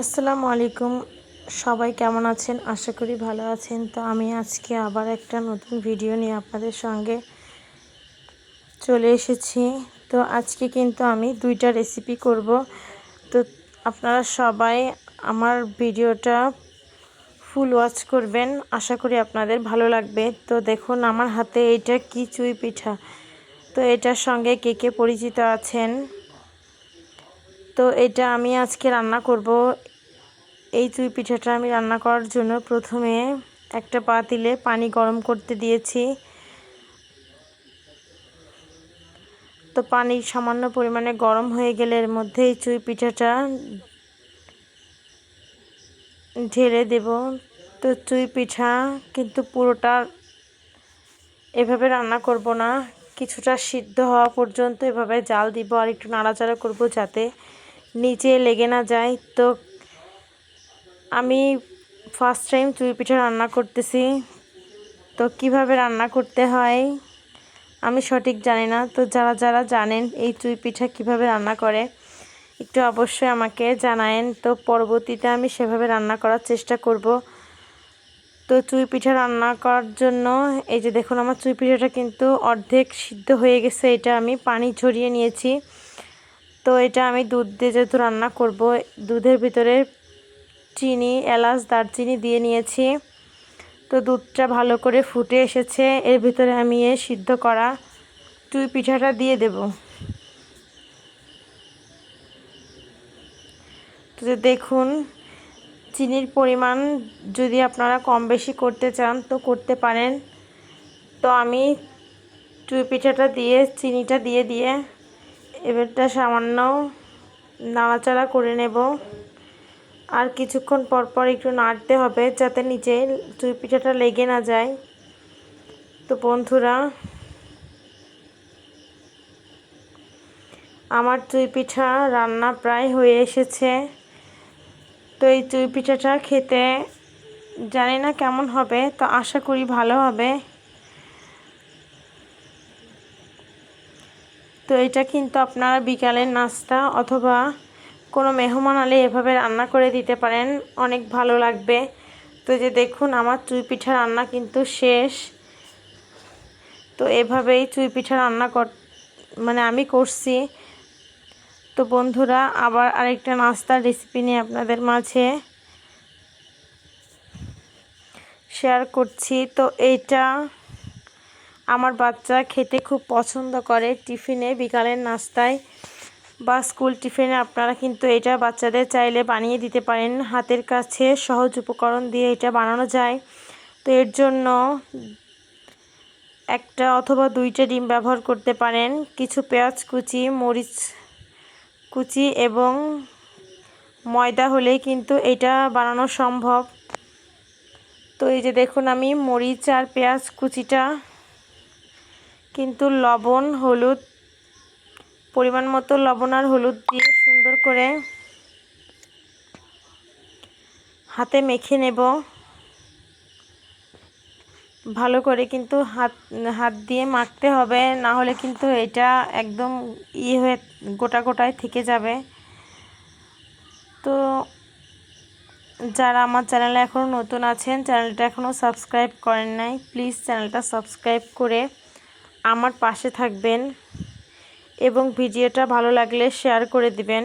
আসসালামু আলাইকুম। সবাই কেমন আছেন? আশা করি ভালো আছেন। তো আমি আজকে আবার একটা নতুন ভিডিও নিয়ে আপনাদের সঙ্গে চলে এসেছি। তো আজকে কিন্তু আমি 2টা রেসিপি করব। তো আপনারা সবাই আমার ভিডিওটা ফুল ওয়াচ করবেন। আশা করি আপনাদের ভালো লাগবে। তো দেখুন আমার হাতে এটা কি চুই পিঠা। তো এটার সঙ্গে কে কে পরিচিত আছেন? তো এটা আমি আজকে রান্না করব। এই চুই পিঠাটা আমি রান্না করার জন্য প্রথমে একটা পাতিলে পানি গরম করতে দিয়েছি। তো পানি সামান্য পরিমাণে গরম হয়ে গেলে এর মধ্যে এই চুই পিঠাটা ঢেলে দেব। তো চুই পিঠা কিন্তু পুরোটা এভাবে রান্না করব না, কিছুটা সিদ্ধ হওয়া পর্যন্ত এভাবে জাল দিব আর একটু নাড়াচাড়া করব যাতে নিচে লেগে না যায়। তো আমি ফার্স্ট টাইম চুই পিঠা রান্না করতেছি। তো কিভাবে রান্না করতে হয় আমি সঠিক জানি না। তো যারা যারা জানেন এই চুই পিঠা কিভাবে রান্না করে একটু অবশ্যই আমাকে জানায়েন। তো পরবর্তীতে আমি সেভাবে রান্না করার চেষ্টা করব। তো চুই পিঠা রান্না করার জন্য এই যে দেখুন আমার চুই পিঠাটা কিন্তু অর্ধেক সিদ্ধ হয়ে গেছে। এটা আমি পানি ঝরিয়ে নিয়েছি। তো এটা আমি দুধ দিয়ে যেহেতু রান্না করব, দুধের ভিতরে চিনি, এলাচ, দারচিনি দিয়ে নিয়েছি। তো দুধটা ভালো করে ফুটে এসেছে। এর ভিতরে আমি সিদ্ধ করা চুই পিঠাটা দিয়ে দেব। তো দেখুন চিনির পরিমাণ যদি আপনারা কম বেশি করতে চান তো করতে পারেন। তো আমি চুই পিঠাটা দিয়ে চিনিটা দিয়ে এবারটা সামান্য নাড়াচাড়া করে নেব। আর কিছুক্ষণ পর পর একটু নাড়তে হবে যাতে নিচে চুই পিঠাটা লেগে না যায়। তো বন্ধুরা আমার চুই পিঠা রান্না প্রায় হয়ে এসেছে। তো এই চুই পিঠাটা খেতে জানি না কেমন হবে, তো আশা করি ভালো হবে। তো এটা কিন্তু আপনারা বিকালের নাস্তা অথবা কোনো মেহমান আলে এভাবে রান্না করে দিতে পারেন, অনেক ভালো লাগবে। তো যে দেখুন আমার চুই পিঠা রান্না কিন্তু শেষ। তো এভাবেই চুই পিঠা রান্না আমি করছি। তো বন্ধুরা আবার আরেকটা নাস্তার রেসিপি নিয়ে আপনাদের মাঝে শেয়ার করছি। তো এইটা আমার বাচ্চা খেতে খুব পছন্দ করে টিফিনে, বিকালের নাস্তায় বা স্কুল টিফিনে আপনারা কিন্তু এটা বাচ্চাদের চাইলে বানিয়ে দিতে পারেন। হাতের কাছে সহজ উপকরণ দিয়ে এটা বানানো যায়। তো এর জন্য একটা অথবা 2টা ডিম ব্যবহার করতে পারেন, কিছু পেঁয়াজ কুচি, মরিচ কুচি এবং ময়দা হলেই কিন্তু এটা বানানো সম্ভব। তো এই যে দেখুন আমি মরিচ আর পেঁয়াজ কুচিটা কিন্তু লবণ, হলুদ, পরিমাণ মতো লবণ আর হলুদ দিয়ে সুন্দর করে হাতে মেখে নেব। ভালো করে কিন্তু হাত দিয়ে মাখতে হবে, না হলে কিন্তু এটা একদম হয়ে গোটা গোটায় থেকে যাবে। তো যারা আমার চ্যানেলে এখনও নতুন আছেন, চ্যানেলটা এখনও সাবস্ক্রাইব করেন নাই, প্লিজ চ্যানেলটা সাবস্ক্রাইব করে আমার পাশে থাকবেন এবং ভিডিওটা ভালো লাগলে শেয়ার করে দিবেন।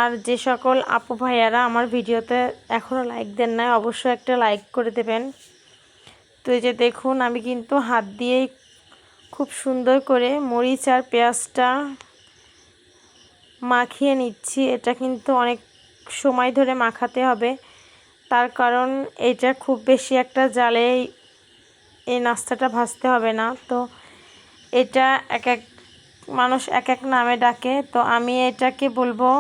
আর যে সকল আপু ভাইয়ারা আমার ভিডিওতে এখনও লাইক দেন নাই অবশ্যই একটা লাইক করে দেবেন। তো এই যে দেখুন আমি কিন্তু হাত দিয়েই খুব সুন্দর করে মরিচ আর পেঁয়াজটা মাখিয়ে নিচ্ছি। এটা কিন্তু অনেক সময় ধরে মাখাতে হবে, তার কারণ এটা খুব বেশি একটা জালে এই নাস্তাটা ভাজতে হবে না। তো এটা এক এক মানুষ এক এক নামে ডাকে, তো আমি এটাকে বলবো,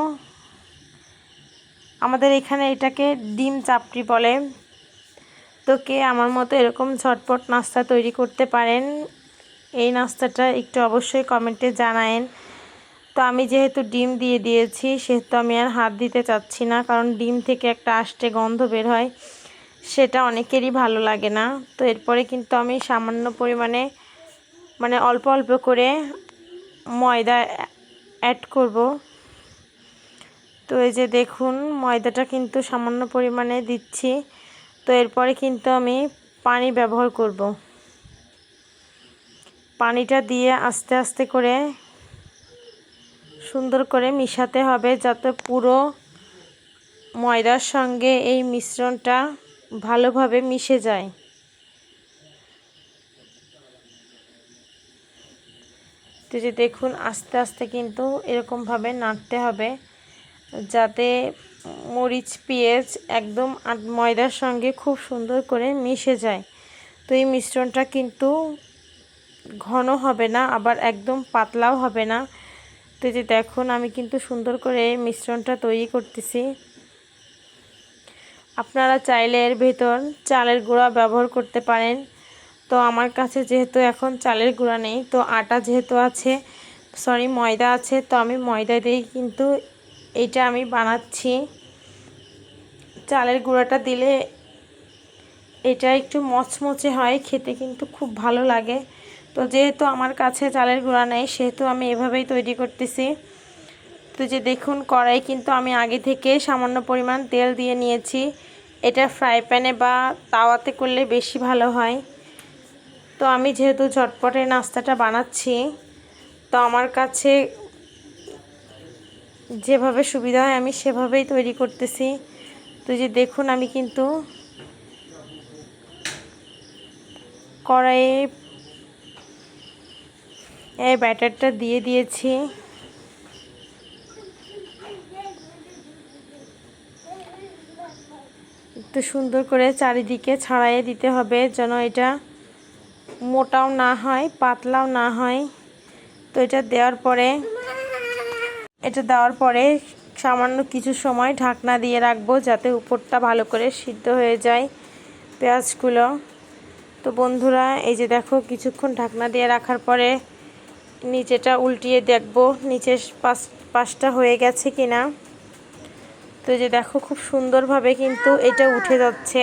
আমাদের এখানে এটাকে ডিম চাপড়ি বলে। তো কে আমার মতো এরকম ঝটপট নাস্তা তৈরি করতে পারেন এই নাস্তাটা একটু অবশ্যই কমেন্টে জানায়েন। তো আমি যেহেতু ডিম দিয়ে দিয়েছি সেহেতু আমি আর হাত দিতে চাচ্ছি না, কারণ ডিম থেকে একটা আষ্টে গন্ধ বের হয়, সেটা অনেকেরই ভালো লাগে না। তো এরপরে কিন্তু আমি সামান্য পরিমাণে অল্প অল্প করে ময়দা অ্যাড করব। তো এই যে দেখুন ময়দাটা কিন্তু সামান্য পরিমাণে দিচ্ছি। তো এরপরে কিন্তু আমি পানি ব্যবহার করব। পানিটা দিয়ে আস্তে আস্তে করে সুন্দর করে মিশাতে হবে, যাতে পুরো ময়দার সঙ্গে এই মিশ্রণটা ভালোভাবে মিশে যায়। তো যে দেখুন আস্তে আস্তে কিন্তু এরকমভাবে নাড়তে হবে, যাতে মরিচ পেঁয়াজ একদম ময়দার সঙ্গে খুব সুন্দর করে মিশে যায়। তো এই মিশ্রণটা কিন্তু ঘন হবে না, আবার একদম পাতলাও হবে না। তো যে দেখুন আমি কিন্তু সুন্দর করে মিশ্রণটা তৈরি করতেছি। আপনারা চাইলে এর ভেতর চালের গুঁড়া ব্যবহার করতে পারেন। তো আমার কাছে যেহেতু এখন চালের গুঁড়া নেই, তো আটা যেহেতু আছে, ময়দা আছে, তো আমি ময়দা দিয়েই কিন্তু এটা আমি বানাচ্ছি। চালের গুঁড়াটা দিলে এটা একটু মচমচে হয়, খেতে কিন্তু খুব ভালো লাগে। তো যেহেতু আমার কাছে চালের গুঁড়া নেই, সেহেতু আমি এভাবেই তৈরি করতেছি। তো যে দেখুন কড়াই কিন্তু আমি আগে থেকে সামান্য পরিমাণ তেল দিয়ে নিয়েছি। এটা ফ্রাই প্যানে বা তাওয়াতে করলে বেশি ভালো হয়। তো আমি যেহেতু ঝটপটে নাস্তাটা বানাচ্ছি, তো আমার কাছে যেভাবে সুবিধা হয় আমি সেভাবেই তৈরি করতেছি। তো যে দেখুন আমি কিন্তু কড়াইয়ে এই ব্যাটারটা দিয়ে দিয়েছি। একটু সুন্দর করে চারিদিকে ছড়িয়ে দিতে হবে, যেন এটা মোটাও না হয় পাতলাও না হয়। তো এটা দেওয়ার পরে সামান্য কিছু সময় ঢাকনা দিয়ে রাখবো, যাতে উপরটা ভালো করে সিদ্ধ হয়ে যায় পেঁয়াজগুলো। তো বন্ধুরা এই যে দেখো কিছুক্ষণ ঢাকনা দিয়ে রাখার পরে নিচেটা উল্টিয়ে দেখবো নিচের পাশটা হয়ে গেছে কিনা। তো যে দেখো খুব সুন্দরভাবে কিন্তু এটা উঠে যাচ্ছে।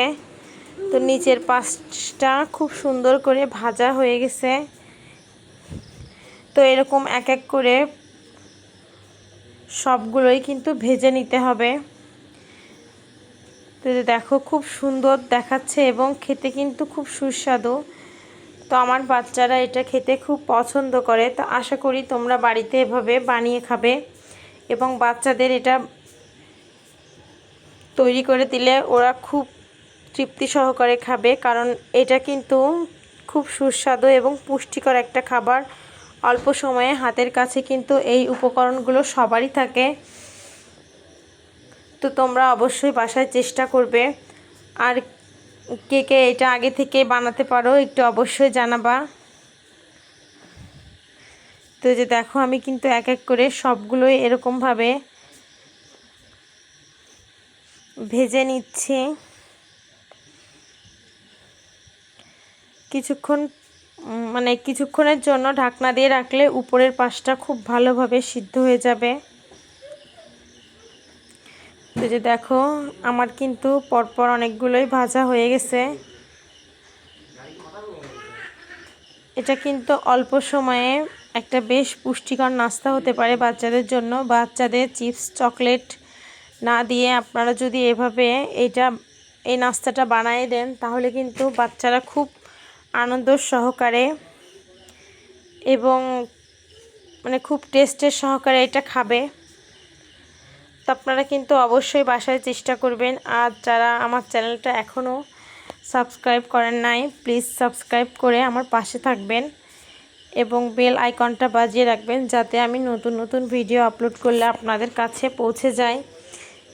তো নিচের পাশটা খুব সুন্দর করে ভাজা হয়ে গেছে। তো এরকম এক এক করে সবগুলোই কিন্তু ভেজে নিতে হবে। তো দেখো খুব সুন্দর দেখাচ্ছে এবং খেতে কিন্তু খুব সুস্বাদু। তো আমার বাচ্চারা এটা খেতে খুব পছন্দ করে। তো আশা করি তোমরা বাড়িতে এভাবে বানিয়ে খাবে এবং বাচ্চাদের এটা তৈরি করে দিলে ওরা খুব তৃপ্তি সহকারে খাবে, কারণ এটা কিন্তু খুব সুস্বাদু এবং পুষ্টিকর একটা খাবার। অল্প সময়ে হাতের কাছে কিন্তু এই উপকরণগুলো সবারই থাকে। তো তোমরা অবশ্যই বাসায় চেষ্টা করবে। আর কে কে এটা আগে থেকে বানাতে পারো একটু অবশ্যই জানাবা। তো যে দেখো আমি কিন্তু এক এক করে সবগুলোই এরকমভাবে ভেজে নিচ্ছি। কিছুক্ষণের জন্য ঢাকনা দিয়ে রাখলে উপরের পাশটা খুব ভালোভাবে সিদ্ধ হয়ে যাবে। তো যে দেখো আমার কিন্তু পরপর অনেকগুলোই ভাজা হয়ে গেছে। এটা কিন্তু অল্প সময়ে একটা বেশ পুষ্টিকর নাস্তা হতে পারে বাচ্চাদের জন্য। বাচ্চাদের চিপস চকলেট না দিয়ে আপনারা যদি এভাবে এই নাস্তাটা বানিয়ে দেন, তাহলে কিন্তু বাচ্চারা খুব আনন্দ সহকারে এবং খুব টেস্টের সহকারে এটা খাবে। তো আপনারা কিন্তু অবশ্যই বাসায় চেষ্টা করবেন। আর যারা আমার চ্যানেলটা এখনও সাবস্ক্রাইব করেন নাই, প্লিজ সাবস্ক্রাইব করে আমার পাশে থাকবেন এবং বেল আইকনটা বাজিয়ে রাখবেন, যাতে আমি নতুন নতুন ভিডিও আপলোড করলে আপনাদের কাছে পৌঁছে যায়।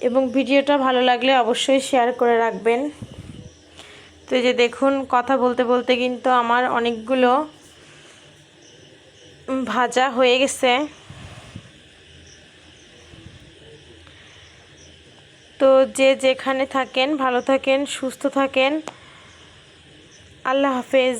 এবং ভিডিওটা ভালো লাগলে অবশ্যই শেয়ার করে রাখবেন। তো এই যে দেখুন কথা বলতে বলতে কিন্তু আমার অনেকগুলো ভাজা হয়ে গেছে। তো যে যেখানে থাকেন ভালো থাকেন, সুস্থ থাকেন। আল্লাহ হাফেজ।